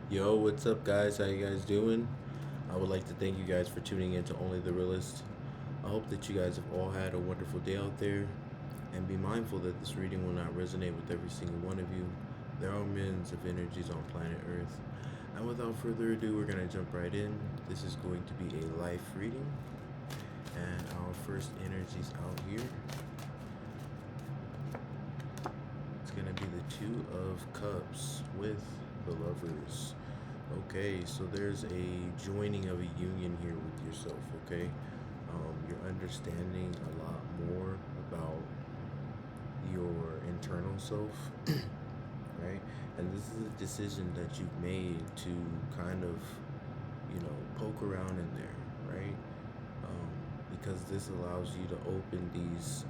Yo, what's up, guys? How you guys doing? I would like to thank you guys for tuning in to Only the Realist. I hope that you guys have all had a wonderful day out there, and be mindful that this reading will not resonate with every single one of you. There are millions of energies on planet Earth. And without further ado, we're going to jump right in. This is going to be a life reading, and our first energies out here, it's going to be the Two of Cups with the Lovers. Okay, so there's a joining of a union here with yourself, okay? You're understanding a lot more about your internal self, right? And this is a decision that you've made to kind of, poke around in there, right? Because this allows you to open these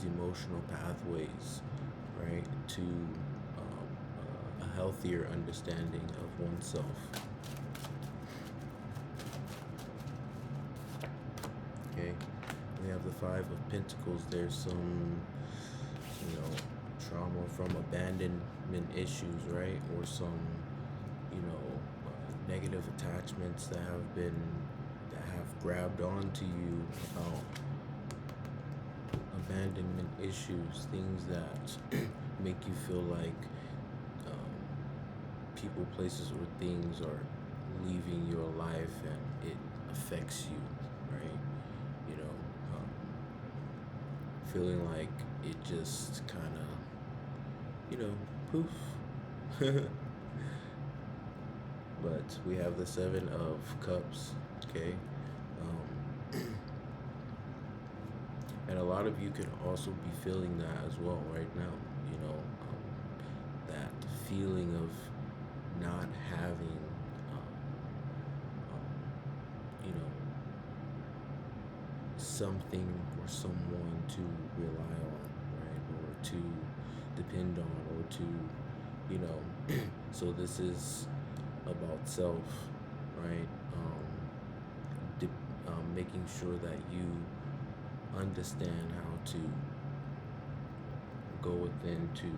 emotional pathways, right, to a healthier understanding of oneself. Okay, we have the Five of Pentacles. There's some, trauma from abandonment issues, right, or some, negative attachments that have grabbed onto you about abandonment issues, things that make you feel like people, places, or things are leaving your life and it affects you, right? You know, um, feeling like it just kind of, poof. But we have the Seven of Cups, okay? And a lot of you could also be feeling that as well right now, that feeling of not having, um, something or someone to rely on, right? Or to depend on, or to, so this is about self, right? Making sure that you understand how to go within to,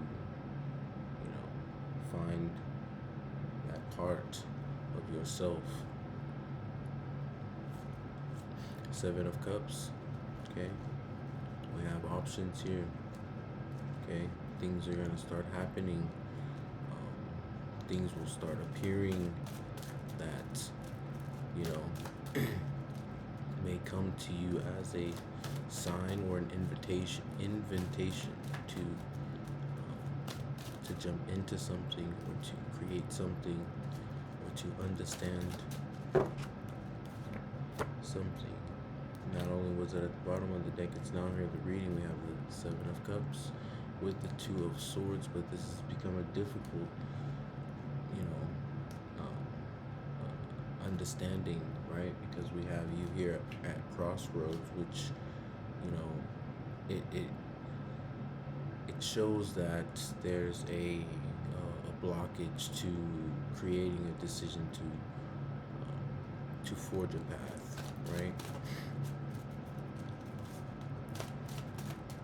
find that part of yourself. Seven of Cups, okay? We have options here, okay? Things are going to start happening. Things will start appearing that, may come to you as a sign or an invitation to jump into something, or to create something, or to understand something. Not only was it at the bottom of the deck, it's now here in the reading. We have the Seven of Cups with the Two of Swords, but this has become a difficult, understanding, right? Because we have you here at crossroads, which, it shows that there's a blockage to creating a decision to forge a path, right?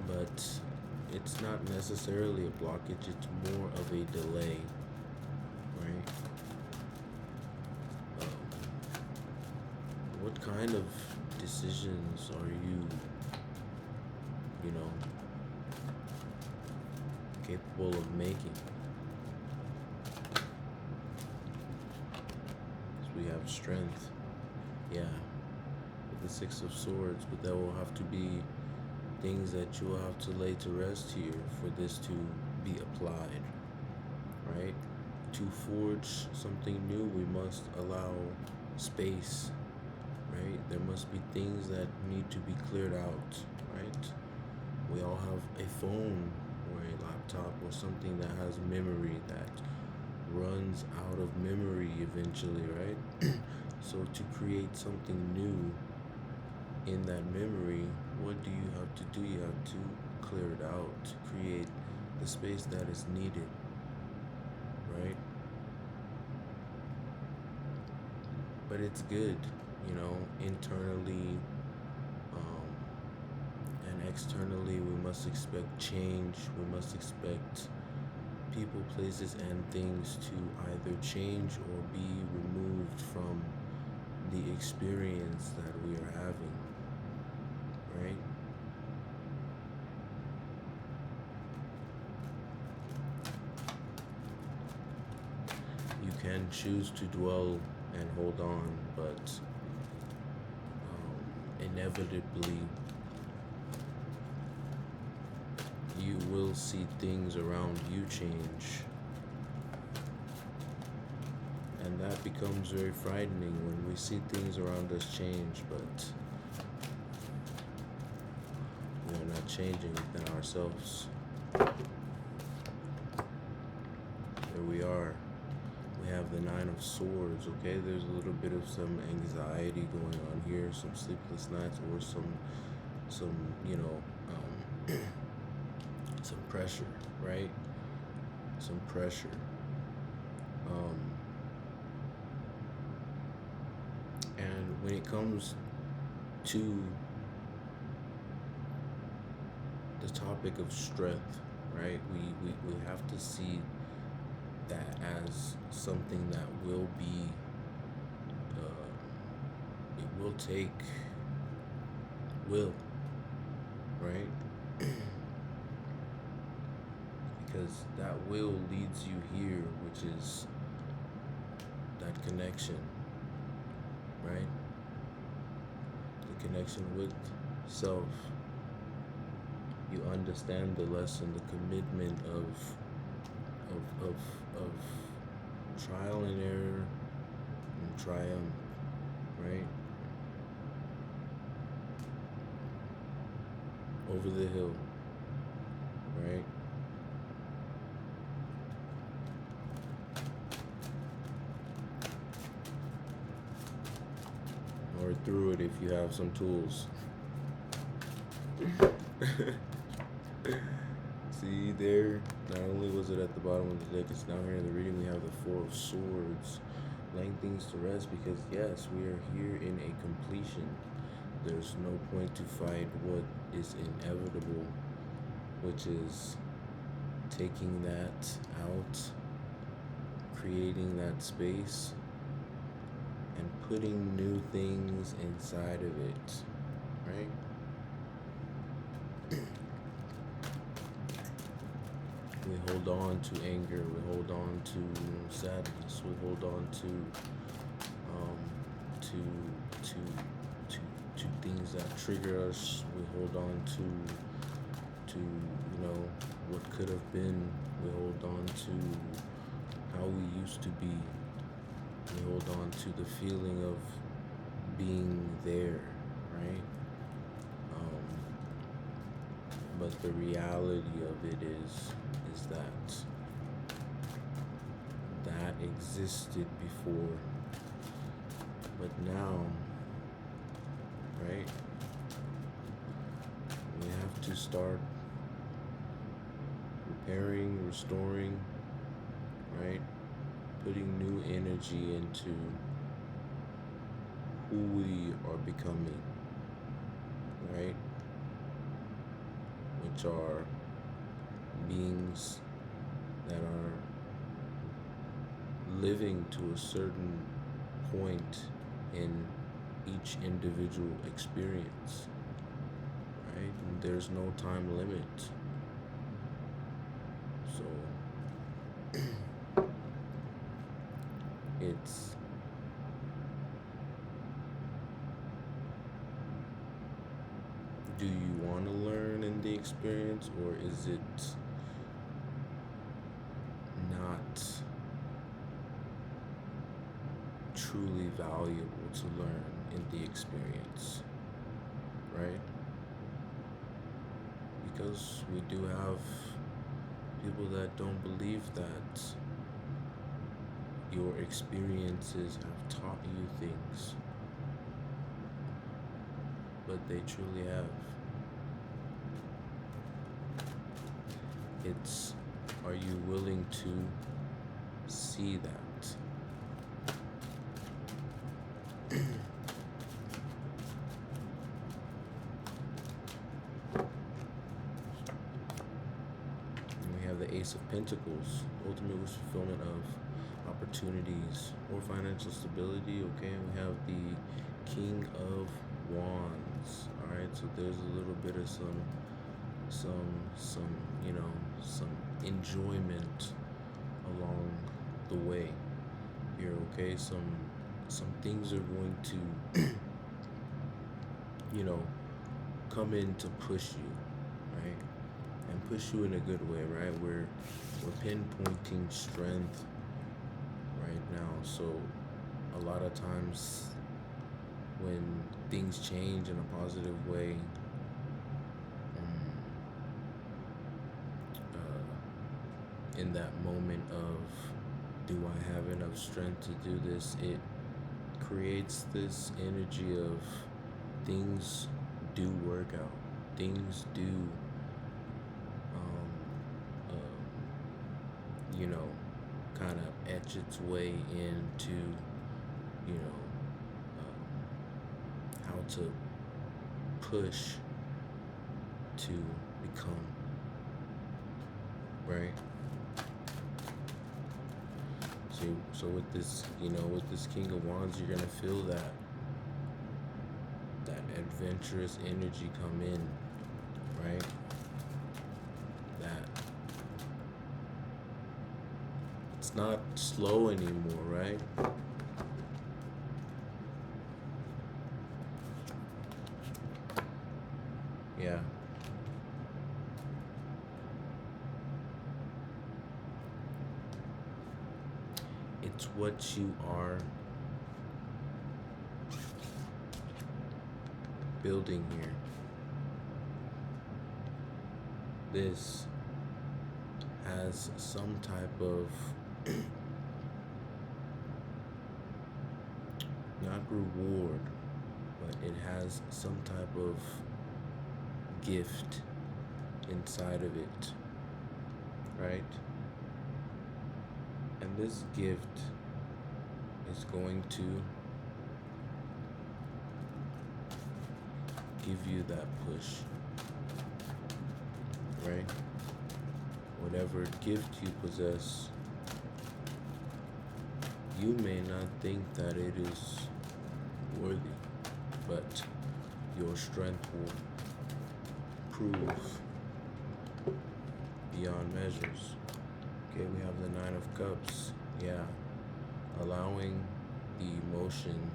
But it's not necessarily a blockage, it's more of a delay, right? What kind of decisions are you, capable of making? Because we have strength, yeah, with the Six of Swords, but that will have to be things that you will have to lay to rest here for this to be applied, right? To forge something new, we must allow space, right? There must be things that need to be cleared out, right? We all have a phone or a laptop or something that has memory that runs out of memory eventually, right? So to create something new in that memory, what do you have to do? You have to clear it out to create the space that is needed, right? But it's good, internally, and externally, we must expect change. We must expect people, places, and things to either change or be removed from the experience that we are having, right? You can choose to dwell and hold on, but inevitably you will see things around you change. And that becomes very frightening when we see things around us change, but we are not changing within ourselves. There we are. We have the Nine of Swords, okay? There's a little bit of some anxiety going on here, some sleepless nights, or some some pressure, right? Some pressure. And when it comes to the topic of strength, right? We have to see that as something that will be, it will take will, right? Because that will leads you here, which is that connection, right? The connection with self. You understand the lesson, the commitment of trial and error and triumph, right? Over the hill, right? Or through it if you have some tools. See there, not only was it at the bottom of the deck, it's now here in the reading. We have the Four of Swords, laying things to rest, because yes, we are here in a completion. There's no point to fight what is inevitable, which is taking that out, creating that space, and putting new things inside of it, right? We hold on to anger, we hold on to sadness, we hold on to things that trigger us. We hold on to what could have been. We hold on to how we used to be. We hold on to the feeling of being there, right? But the reality of it is that existed before, but now, right, we have to start repairing, restoring, right, putting new energy into who we are becoming, right, which are beings that are living to a certain point in each individual experience, right? And there's no time limit. So it's do you want to learn in the experience, or is it not truly valuable to learn in the experience, right? Because we do have people that don't believe that your experiences have taught you things, but they truly have. It's, are you willing to see that? Ace of Pentacles, ultimate wish fulfillment of opportunities or financial stability. Okay, and we have the King of Wands. All right, so there's a little bit of some you know, some enjoyment along the way here. Okay, some things are going to you know, come in to push you, right? And push you in a good way, right? We're pinpointing strength right now. So a lot of times when things change in a positive way, in that moment of, do I have enough strength to do this, it creates this energy of things do work out, things do you know, kind of etch its way into, you know, how to push to become, right? So with this, you know, with this King of Wands, you're gonna feel that adventurous energy come in, right? That it's not slow anymore, right? Yeah. It's what you are building here. This has some type of not reward, but it has some type of gift inside of it, right? And this gift is going to give you that push, right? Whatever gift you possess, you may not think that it is worthy, but your strength will prove beyond measures. Okay, we have the Nine of Cups. Yeah, allowing the emotion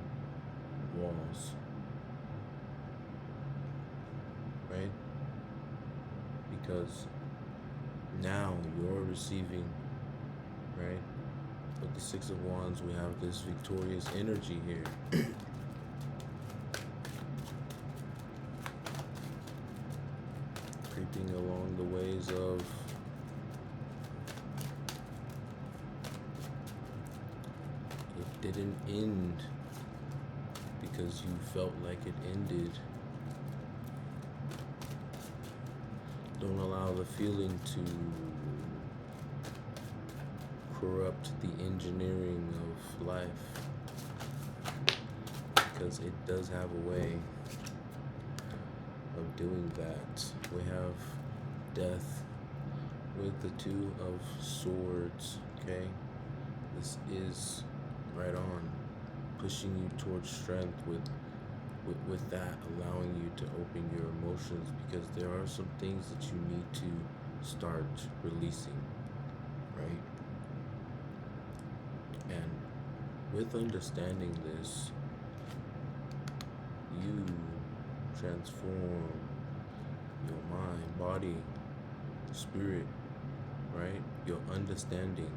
walls, right? Because now you're receiving, right? With the Six of Wands, we have this victorious energy here. Creeping along the ways of it didn't end because you felt like it ended. Don't allow the feeling to corrupt the engineering of life, because it does have a way of doing that. We have death with the Two of Swords, okay? This is right on, pushing you towards strength with that, allowing you to open your emotions, because there are some things that you need to start releasing, right? And with understanding this, you transform your mind, body, spirit, right? Your understanding,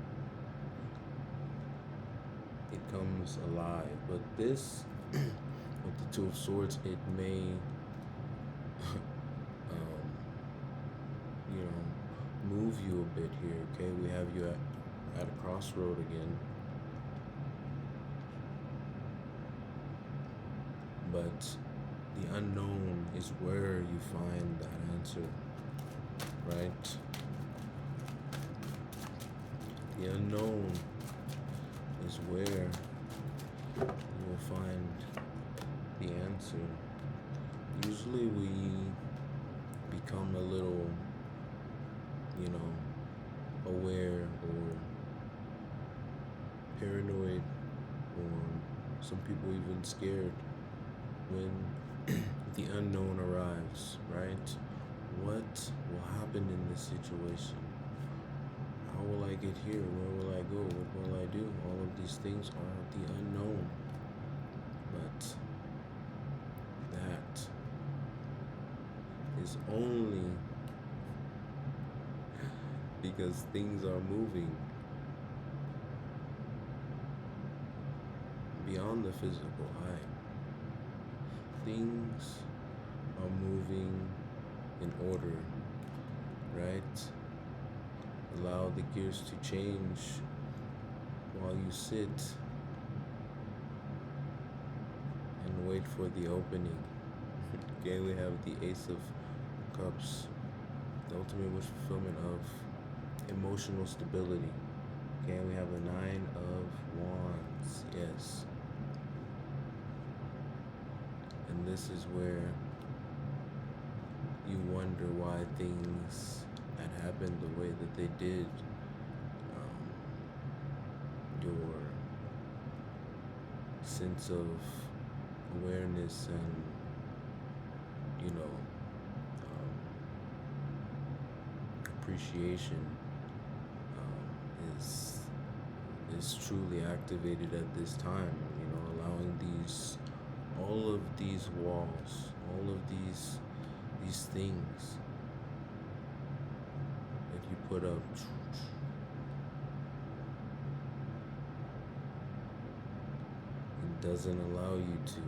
it comes alive. But this, with the Two of Swords, it may, you know, move you a bit here, okay? We have you at a crossroad again. But the unknown is where you find that answer, right? The unknown is where you will find the answer. Usually we become a little, you know, aware or paranoid, or some people even scared when the unknown arrives, right? What will happen in this situation? How will I get here? Where will I go? What will I do? All of these things are the unknown. But that is only because things are moving beyond the physical eye. Things are moving in order, right? Allow the gears to change while you sit and wait for the opening. Okay, we have the Ace of Cups, the ultimate wish fulfillment of emotional stability. Okay, we have the Nine of Wands, yes. And this is where you wonder why things had happened the way that they did. Your sense of awareness and, appreciation is truly activated at this time. Allowing all of these walls, all of these things that you put up, it doesn't allow you to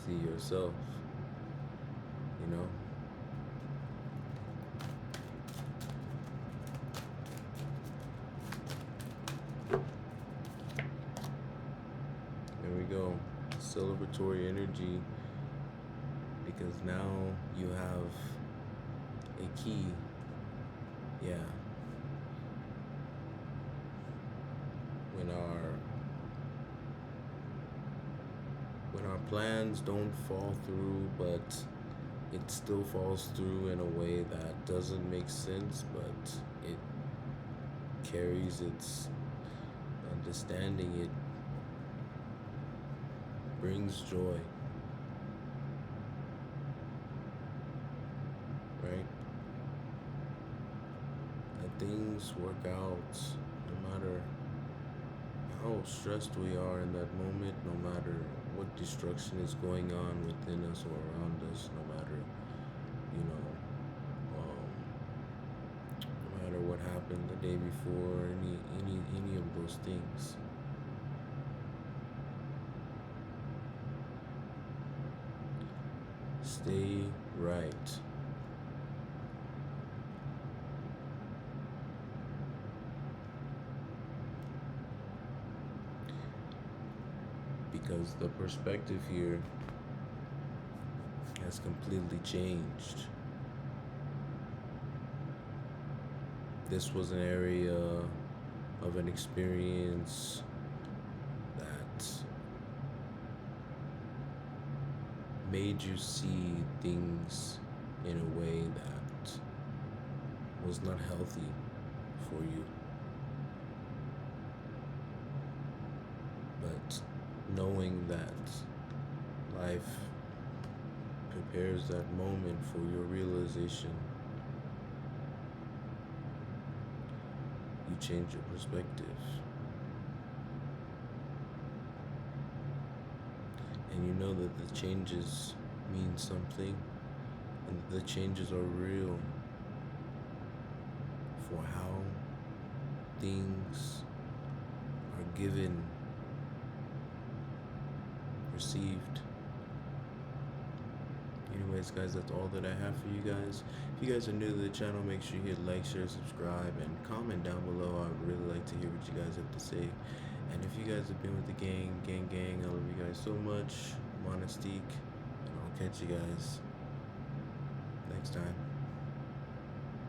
see yourself, There we go. Celebratory energy, because now you have a key. Yeah. When our plans don't fall through, but it still falls through in a way that doesn't make sense, but it carries its understanding. It brings joy, right? That things work out no matter how stressed we are in that moment, no matter what destruction is going on within us or around us, no matter, no matter what happened the day before, any of those things. Stay right. Because the perspective here has completely changed. This was an area of an experience that made you see things in a way that was not healthy for you. But knowing that life prepares that moment for your realization, you change your perspective. And you know that the changes mean something, and the changes are real for how things are given, received. Anyways, guys, that's all that I have for you guys. If you guys are new to the channel, make sure you hit like, share, subscribe, and comment down below. I would really like to hear what you guys have to say. And if you guys have been with the gang, I love you guys so much. Monistique, and I'll catch you guys next time.